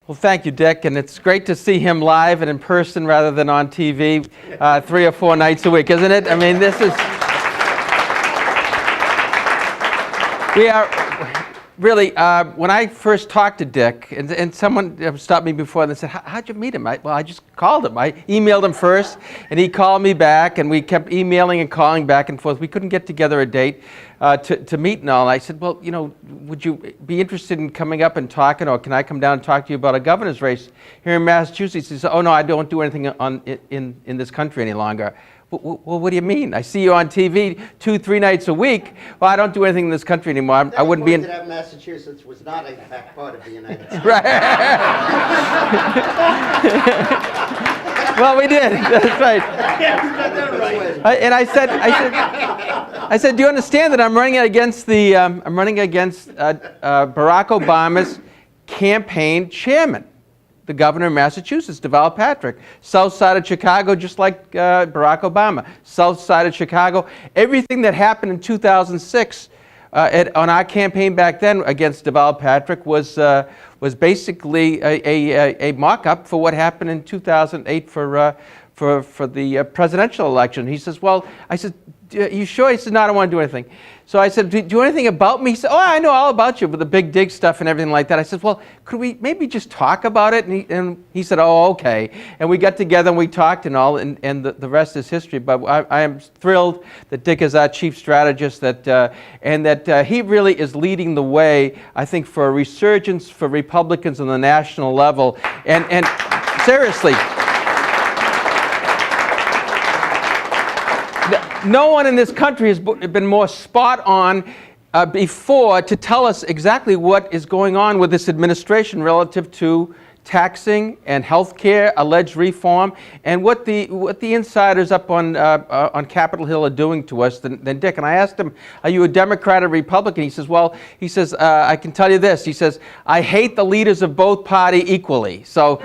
Well, thank you, Dick, and it's great to see him live and in person rather than on TV 3 or 4 nights a week, isn't it? I mean, this is... We are really, when I first talked to Dick, and someone stopped me before and said, how'd you meet him? Well, I just called him. I emailed him first, and he called me back, and we kept emailing and calling back and forth. We couldn't get together a date to meet and all. And I said, well, you know, would you be interested in coming up and talking, or can I come down and talk to you about a governor's race here in Massachusetts? He said, oh, no, I don't do anything in this country any longer. Well, what do you mean? I see you on TV 2-3 nights a week. Well, I don't do anything in this country anymore. I wouldn't be in... that Massachusetts was not a fact part of the United States. Right. Well, we did. That's right. And I said, do you understand that I'm running against Barack Obama's campaign chairman, the governor of Massachusetts, Deval Patrick. South side of Chicago, just like Barack Obama. South side of Chicago. Everything that happened in 2006 on our campaign back then against Deval Patrick was basically a mock-up for what happened in 2008 for the presidential election. He says, well, I said, are you sure? He said, no, I don't want to do anything. So I said, do you know anything about me? He said, oh, I know all about you with the big dig stuff and everything like that. I said, well, could we maybe just talk about it? And he said, oh, okay. And we got together and we talked and all, and the rest is history. But I am thrilled that Dick is our chief strategist, and that he really is leading the way, I think, for a resurgence for Republicans on the national level. And seriously, no one in this country has been more spot on before to tell us exactly what is going on with this administration relative to taxing and health care, alleged reform, and what the insiders up on Capitol Hill are doing to us than Dick. And I asked him, are you a Democrat or Republican? He says, well, I can tell you this. He says, I hate the leaders of both parties equally. So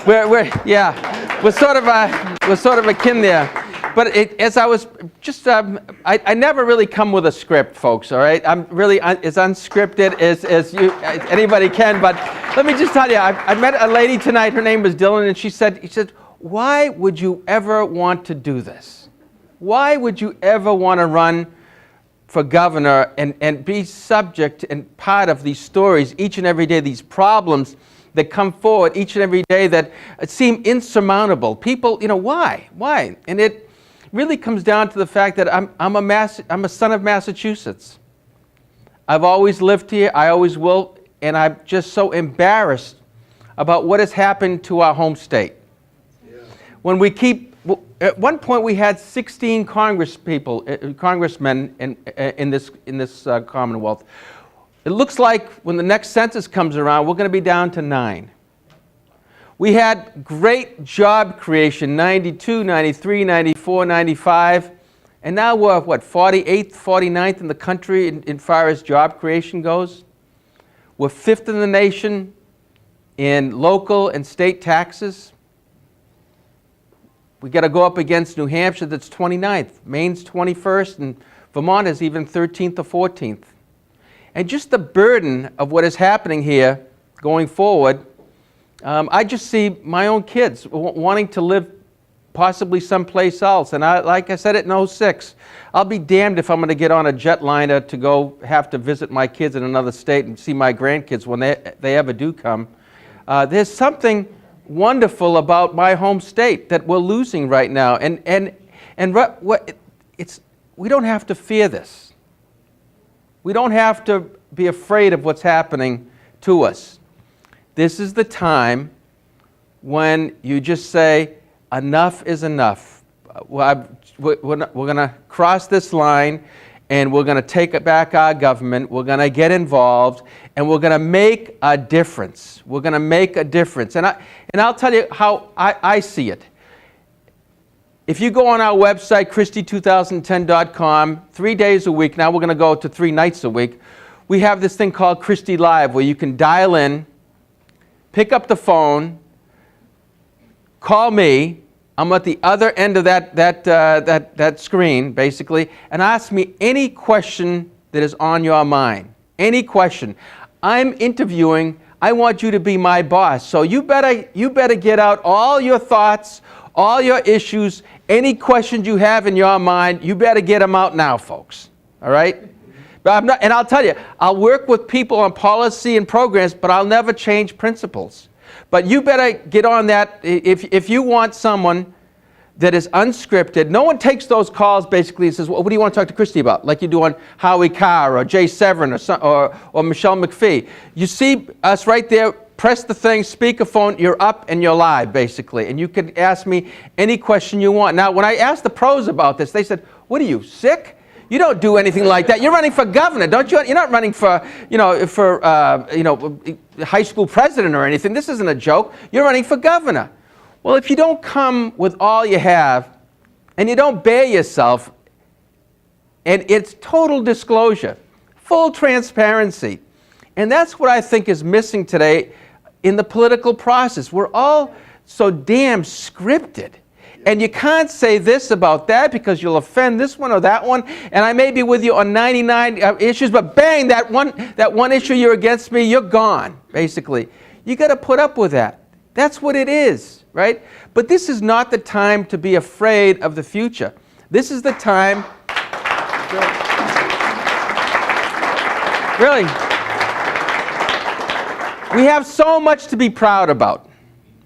we're sort of akin there. But as I was just, I never really come with a script, folks, all right? I'm really as unscripted as anybody can. But let me just tell you, I met a lady tonight, her name was Dylan, and she said, why would you ever want to do this? Why would you ever want to run for governor and be subject and part of these stories each and every day, these problems that come forward each and every day that seem insurmountable? People, you know, why? And it really comes down to the fact that I'm a son of Massachusetts. I've always lived here, I always will, and I'm just so embarrassed about what has happened to our home state. Yeah. At one point we had 16 congressmen in this Commonwealth. It looks like when the next census comes around, we're going to be down to 9. We had great job creation, 92, 93, 94, 95, and now we're, 48th, 49th in the country in far as job creation goes. We're 5th in the nation in local and state taxes. We got to go up against New Hampshire, that's 29th, Maine's 21st, and Vermont is even 13th or 14th. And just the burden of what is happening here going forward, I just see my own kids wanting to live possibly someplace else. And like I said it in 06, I'll be damned if I'm going to get on a jetliner to go have to visit my kids in another state and see my grandkids when they ever do come. There's something wonderful about my home state that we're losing right now. And we don't have to fear this. We don't have to be afraid of what's happening to us. This is the time when you just say, enough is enough. We're going to cross this line, and we're going to take back our government. We're going to get involved, and we're going to make a difference. We're going to make a difference. And I'll tell you how I see it. If you go on our website, Christy2010.com, 3 days a week, now we're going to go to 3 nights a week, we have this thing called Christy Live, where you can dial in, pick up the phone, call me. I'm at the other end of that screen, basically, and ask me any question that is on your mind. Any question. I'm interviewing I want you to be my boss. So you better get out all your thoughts, all your issues, any questions you have in your mind, you better get them out now, folks. All right? But and I'll tell you, I'll work with people on policy and programs, but I'll never change principles. But you better get on that. If you want someone that is unscripted, no one takes those calls basically and says, well, what do you want to talk to Christy about? Like you do on Howie Carr or Jay Severin or Michelle McPhee. You see us right there, press the thing, speakerphone, you're up and you're live basically. And you can ask me any question you want. Now, when I asked the pros about this, they said, what are you, sick? You don't do anything like that. You're running for governor, don't you? You're not running for, high school president or anything. This isn't a joke. You're running for governor. Well, if you don't come with all you have, and you don't bare yourself, and it's total disclosure, full transparency, and that's what I think is missing today in the political process. We're all so damn scripted. And you can't say this about that because you'll offend this one or that one. And I may be with you on 99 issues, but bang, that one issue you're against me, you're gone, basically. You got to put up with that. That's what it is, right? But this is not the time to be afraid of the future. This is the time. Really. We have so much to be proud about.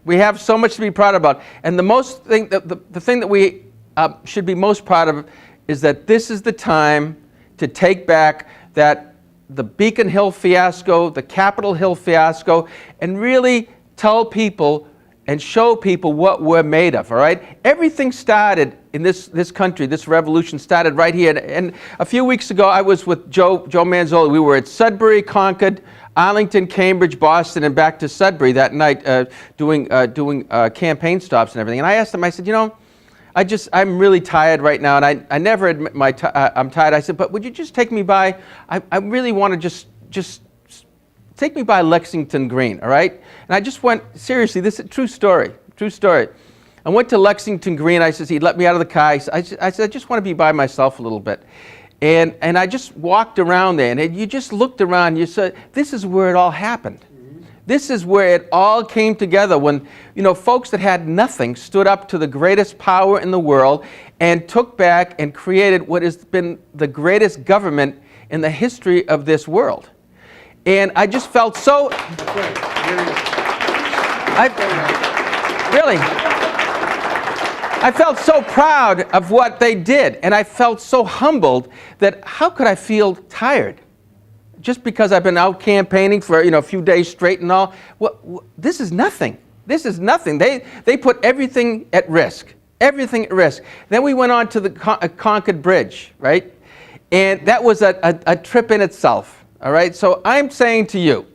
We have so much to be proud about. And the thing that we should be most proud of is that this is the time to take back the Beacon Hill fiasco, the Capitol Hill fiasco, and really tell people and show people what we're made of, all right? Everything started in this country, this revolution started right here. And a few weeks ago, I was with Joe Manzoli. We were at Sudbury, Concord, Arlington, Cambridge, Boston, and back to Sudbury that night doing campaign stops and everything. And I asked him, I said, I'm really tired right now, and I never admit I'm tired. I said, but would you just take me by, I really want to just take me by Lexington Green, all right? And I just went, seriously, this is a true story. I went to Lexington Green. I said, he let me out of the car. I said, I just want to be by myself a little bit. And I just walked around there, and you just looked around, you said, this is where it all happened. Mm-hmm. This is where it all came together when, folks that had nothing stood up to the greatest power in the world and took back and created what has been the greatest government in the history of this world. And I just felt so... I felt so proud of what they did, and I felt so humbled that how could I feel tired? Just because I've been out campaigning for a few days straight and all. Well, this is nothing. This is nothing. They put everything at risk. Everything at risk. Then we went on to the Concord Bridge, right? And that was a trip in itself, all right? So I'm saying to you,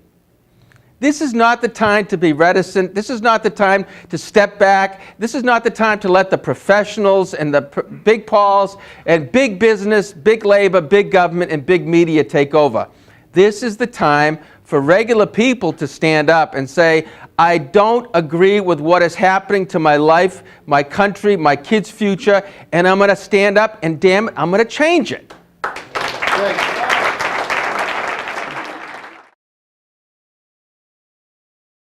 this is not the time to be reticent. This is not the time to step back. This is not the time to let the professionals and the big Pauls and big business, big labor, big government, and big media take over. This is the time for regular people to stand up and say, I don't agree with what is happening to my life, my country, my kids' future, and I'm going to stand up and damn it, I'm going to change it.